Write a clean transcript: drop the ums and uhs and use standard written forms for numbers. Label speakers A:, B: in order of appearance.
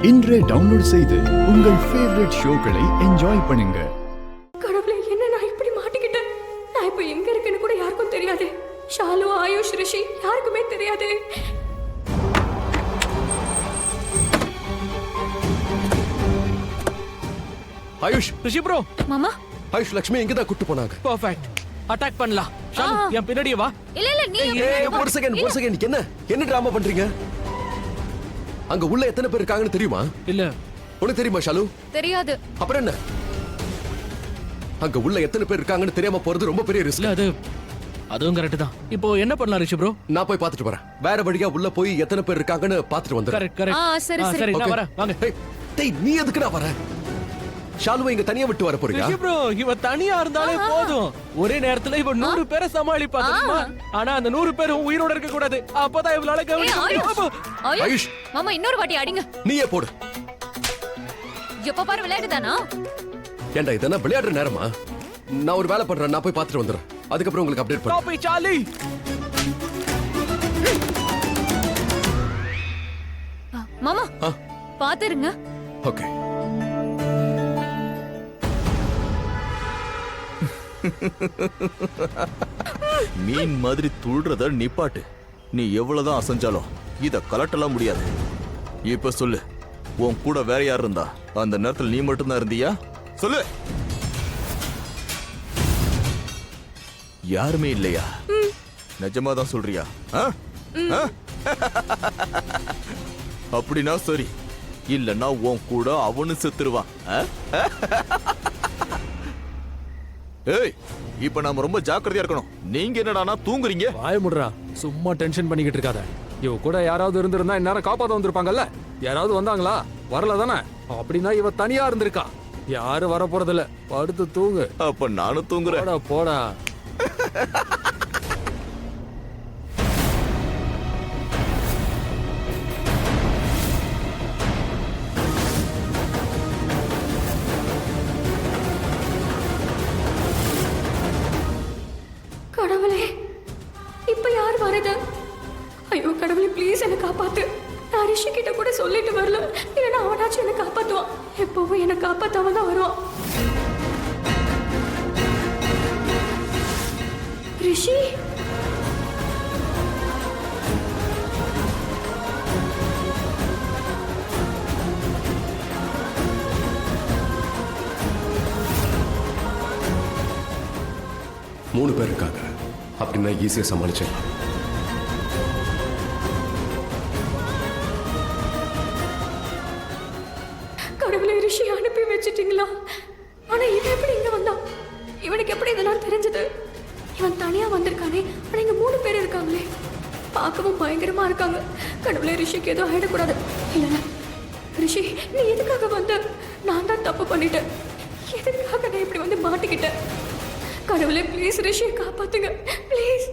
A: இன்றே டவுன்லோட் செய்து உங்கள் ஃபேவரட் ஷோக்களை என்ஜாய் பண்ணுங்க.
B: கடவுளே, என்ன நான் இப்படி மாட்டிக்கிட்டேன்? நான் இப்போ எங்க இருக்கேன்னு கூட யாருக்கும் தெரியாது. ஷாலு, ஆயுஷ், ரிஷி யாருக்குமே தெரியாது.
C: ஆயுஷ்,
D: ரிஷி ப்ரோ.
B: மாமா,
C: ஆயுஷ் லட்சுமி இங்க தான் கூட்டி போனாங்க.
D: பெர்ஃபெக்ட். அட்டாக் பண்ணலாம். ஷாலு, என் பின்னாடியே வா.
B: இல்ல நீ
C: ஒரு செகண்ட் என்ன டிராமா பண்றீங்க? அங்க உள்ள எத்தனை பேர் இருக்காங்கன்னு தெரியுமா?
D: இல்ல.
C: உனக்கு தெரியுமா ஷாலு?
B: தெரியாது.
C: அப்புறம் என்ன? அங்க உள்ள எத்தனை பேர் இருக்காங்கன்னு தெரியாம போறது ரொம்ப பெரிய ரிஸ்க்.
D: இல்ல, அதுவும் கரெக்ட் தான். இப்போ என்ன பண்ணலாம் ரிஷி ப்ரோ?
C: நான் போய் பார்த்துட்டு வரேன். வேற வழியா உள்ள போய் எத்தனை பேர் இருக்காங்கன்னு பார்த்துட்டு வந்துடுறேன்.
D: கரெக்ட். சரி, நான் வரேன். வாங்க.
C: டேய், நீ எதுக்கு நான் வரேன்? ஷாலுவை இங்க தனியா விட்டு வர போறியா?
D: ரிஷி ப்ரோ, இவ தனியா இருந்தாலே போதும். ஒரே நேரத்துல இவ 100 பேரை சமாளிப்பா தெரியுமா? ஆனா அந்த 100 பேரும் உயிரோட இருக்க கூடாது. அப்பதான் இவளால கவனிக்க முடியும்.
C: ஆயுஷ்,
B: மாமா இன்னொரு வாட்டி அடிங்க.
C: நீயே போடு.
B: எப்ப பாரு விளையாடுதானா?
C: ஏண்டா இதெல்லாம் விளையாடுற நேரமா? நான் ஒரு வேலை பண்றேன். நான் போய் பார்த்துட்டு வந்துடுறேன். அதுக்கப்புறம் உங்களுக்கு அப்டேட் பண்றேன்.
D: Copy Charlie.
B: மாமா பாத்துருங்க.
C: ஓகே.
E: மீன் மாதிரி துள்றத நிப்பாட்டு. நீ எவ்வளவுதான் அசைஞ்சாலும் இத கலட்டலாம் முடியாது. இப்ப சொல்லு, உன் கூட வேற யார் இருந்தா? அந்த நேரத்தில் நீ மட்டும்தான் இருந்தியா? சொல்லு. யாருமே இல்லையா? நிஜமா தான் சொல்றியா? அப்படின்னா சரி, இல்லன்னா உன் கூட அவனு செத்துருவான். ஏய், இப்ப நாம ரொம்ப ஜாக்கிரதையா இருக்கணும். நீங்க என்னடானா தூங்குறீங்க?
F: வாய முடுறா, சும்மா டென்ஷன் பண்ணிக்கிட்டு இருக்காத. இவ கூட யாராவது இருந்திருந்தா இந்நேரம் காப்பாத்த வந்திருப்பாங்கல்ல. யாராவது வந்தாங்களா? வரல தானே? அப்படின்னா இவ தனியா இருந்திருக்கா. யாரும் வர போறதில்ல. படுத்து தூங்கு.
E: அப்ப நானும் தூங்குறேன்.
F: போடா போடா.
B: கடவுளே, இப்ப யார் வரது? ஐயோ கடவுளே, ப்ளீஸ் என்ன காப்பாத்து. நான் ரிஷி கிட்ட கூட சொல்லிட்டு வரல. இல்லைன்னா அவனாச்சும் என்ன காப்பாத்துவான். எப்பவும் என்ன காப்பாத்தாம தான் வருவான். ரிஷி,
C: மூணு பேர் இருக்காங்க. அப்படின்னா ஈஸியா சமாளிச்சிடலாம்.
B: கடவுளை, ரிஷி அனுப்பி வச்சிட்டீங்களா? ஆனா இவன் எப்படி இங்க வந்தான்? இவனுக்கு எப்படி இதெல்லாம் தெரிஞ்சது? இவன் தனியா வந்திருக்கானே, ஆனா இங்க 3 பேர் இருக்காங்களே. பார்க்கவும் பயங்கரமா இருக்காங்க. கடவுளை, ரிஷிக்கு எதுவும் ஆயிடக்கூடாது. இல்ல ரிஷி, நீ எதுக்காக வந்த? நான் தான் தப்பு பண்ணிட்டேன். எதுக்காக நான் இப்படி வந்து மாட்டிக்கிட்டேன்? கடவுளே, ப்ளீஸ் ரிஷியை காப்பாத்துங்க ப்ளீஸ்.